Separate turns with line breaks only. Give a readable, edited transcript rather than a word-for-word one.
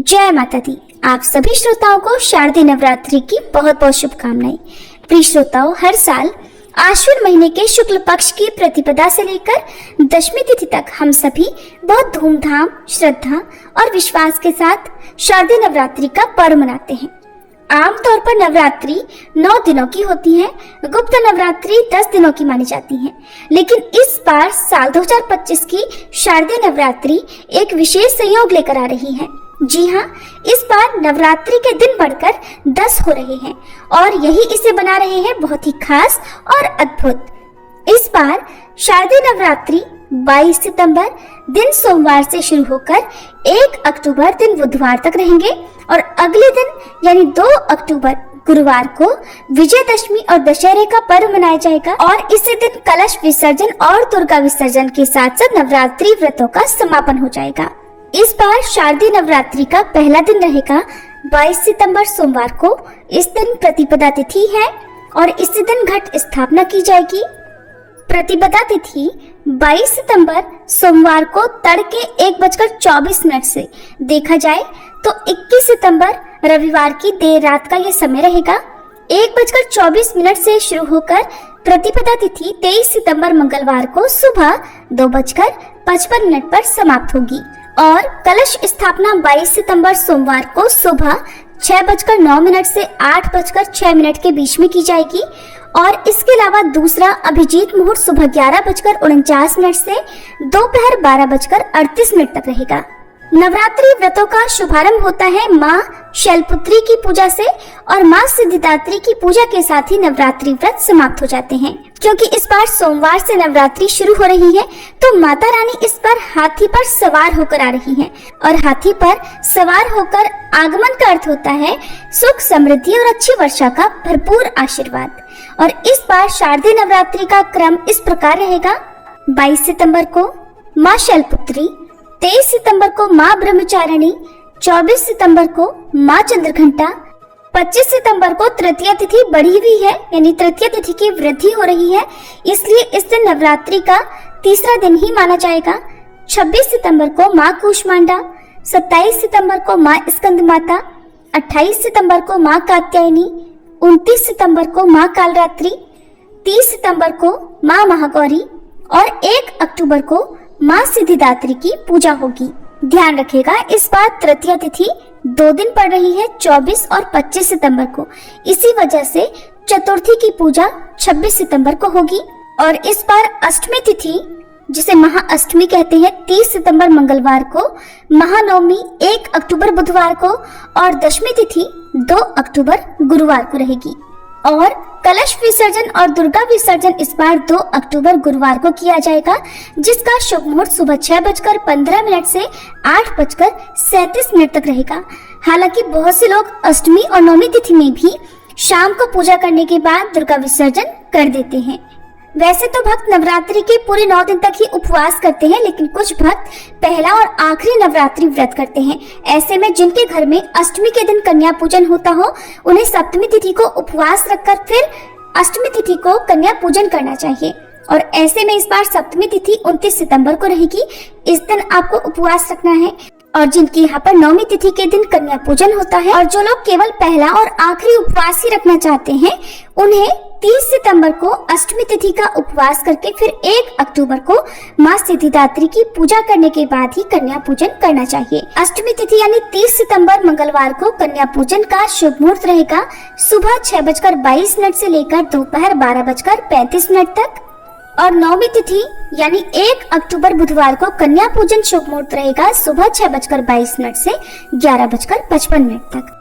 जय माता दी। आप सभी श्रोताओं को शारदीय नवरात्रि की बहुत बहुत शुभकामनाएं। प्रिय श्रोताओं, हर साल आश्विन महीने के शुक्ल पक्ष की प्रतिपदा से लेकर दशमी तिथि तक हम सभी बहुत धूमधाम, श्रद्धा और विश्वास के साथ शारदीय नवरात्रि का पर्व मनाते हैं। आमतौर पर नवरात्रि 9 दिनों की होती है। गुप्त नवरात्रि 10 दिनों की मानी जाती है, लेकिन इस बार साल 2025 की शारदीय नवरात्रि एक विशेष संयोग लेकर आ रही है। जी हाँ, इस बार नवरात्रि के दिन बढ़कर 10 हो रहे हैं और यही इसे बना रहे हैं बहुत ही खास और अद्भुत। इस बार शारदीय नवरात्रि 22 सितंबर दिन सोमवार से शुरू होकर 1 अक्टूबर दिन बुधवार तक रहेंगे और अगले दिन यानी 2 अक्टूबर गुरुवार को विजयदशमी और दशहरे का पर्व मनाया जाएगा और इसी दिन कलश विसर्जन और दुर्गा विसर्जन के साथ साथ नवरात्रि व्रतों का समापन हो जाएगा। इस बार शारदीय नवरात्रि का पहला दिन रहेगा 22 सितंबर सोमवार को। इस दिन प्रतिपदा तिथि है और इसी दिन घट स्थापना की जाएगी। प्रतिपदा तिथि 22 सितंबर सोमवार को तड़के 1:24 से देखा जाए तो 21 सितंबर रविवार की देर रात का यह समय रहेगा। 1:24 से शुरू होकर प्रतिपदा तिथि 23 सितंबर मंगलवार को सुबह 2:55 पर समाप्त होगी और कलश स्थापना 22 सितंबर सोमवार को सुबह 6:09 से 8:06 के बीच में की जाएगी और इसके अलावा दूसरा अभिजीत मुहूर्त सुबह 11:49 से दोपहर 12:38 तक रहेगा। नवरात्रि व्रतों का शुभारंभ होता है माँ शैलपुत्री की पूजा से और माँ सिद्धिदात्री की पूजा के साथ ही नवरात्रि व्रत समाप्त हो जाते हैं। क्योंकि इस बार सोमवार से नवरात्रि शुरू हो रही है तो माता रानी इस बार हाथी पर सवार होकर आ रही हैं और हाथी पर सवार होकर आगमन का अर्थ होता है सुख, समृद्धि और अच्छी वर्षा का भरपूर आशीर्वाद। और इस बार शारदीय नवरात्रि का क्रम इस प्रकार रहेगा। 22 सितंबर को माँ शैलपुत्री, 23 सितंबर को माँ ब्रह्मचारिणी, 24 सितंबर को माँ चंद्रघंटा, 25 सितंबर को तृतीया तिथि बढ़ी हुई है यानी तृतीया तिथि की वृद्धि हो रही है, इसलिए इस दिन नवरात्रि का तीसरा दिन ही माना जाएगा। 26 सितंबर को माँ कूष्मांडा, 27 सितंबर को माँ स्कंद माता, 28 सितंबर को माँ कात्यायनी, 29 सितंबर को माँ कालरात्रि, 30 सितंबर को माँ महागौरी और 1 अक्टूबर को माँ सिद्धिदात्री की पूजा होगी। ध्यान रखिएगा, इस बार तृतीया तिथि 2 दिन पड़ रही है, 24 और 25 सितंबर को। इसी वजह से चतुर्थी की पूजा 26 सितंबर को होगी और इस बार अष्टमी तिथि जिसे महाअष्टमी कहते हैं 30 सितंबर मंगलवार को, महानवमी 1 अक्टूबर बुधवार को और दशमी तिथि 2 अक्टूबर गुरुवार को रहेगी। और कलश विसर्जन और दुर्गा विसर्जन इस बार 2 अक्टूबर गुरुवार को किया जाएगा, जिसका शुभ मुहूर्त सुबह 6:15 से 8:37 तक रहेगा। हालांकि बहुत से लोग अष्टमी और नवमी तिथि में भी शाम को पूजा करने के बाद दुर्गा विसर्जन कर देते हैं। वैसे तो भक्त नवरात्रि के पूरे 9 दिन तक ही उपवास करते हैं, लेकिन कुछ भक्त पहला और आखिरी नवरात्रि व्रत करते हैं। ऐसे में जिनके घर में अष्टमी के दिन कन्या पूजन होता हो, उन्हें सप्तमी तिथि को उपवास रखकर फिर अष्टमी तिथि को कन्या पूजन करना चाहिए। और ऐसे में इस बार सप्तमी तिथि 29 सितंबर को रहेगी। इस दिन आपको उपवास रखना है और जिनकी यहाँ पर नवमी तिथि के दिन कन्या पूजन होता है और जो लोग केवल पहला और आखिरी उपवास ही रखना चाहते हैं, उन्हें 30 सितंबर को अष्टमी तिथि का उपवास करके फिर 1 अक्टूबर को माँ सिद्धिदात्री की पूजा करने के बाद ही कन्या पूजन करना चाहिए। अष्टमी तिथि यानी 30 सितंबर मंगलवार को कन्या पूजन का शुभ मुहूर्त रहेगा सुबह 6:22 से लेकर दोपहर 12:35 तक और नवमी तिथि यानी 1 अक्टूबर बुधवार को कन्या पूजन शुभ मुहूर्त रहेगा सुबह 6:22 से 11:55 तक।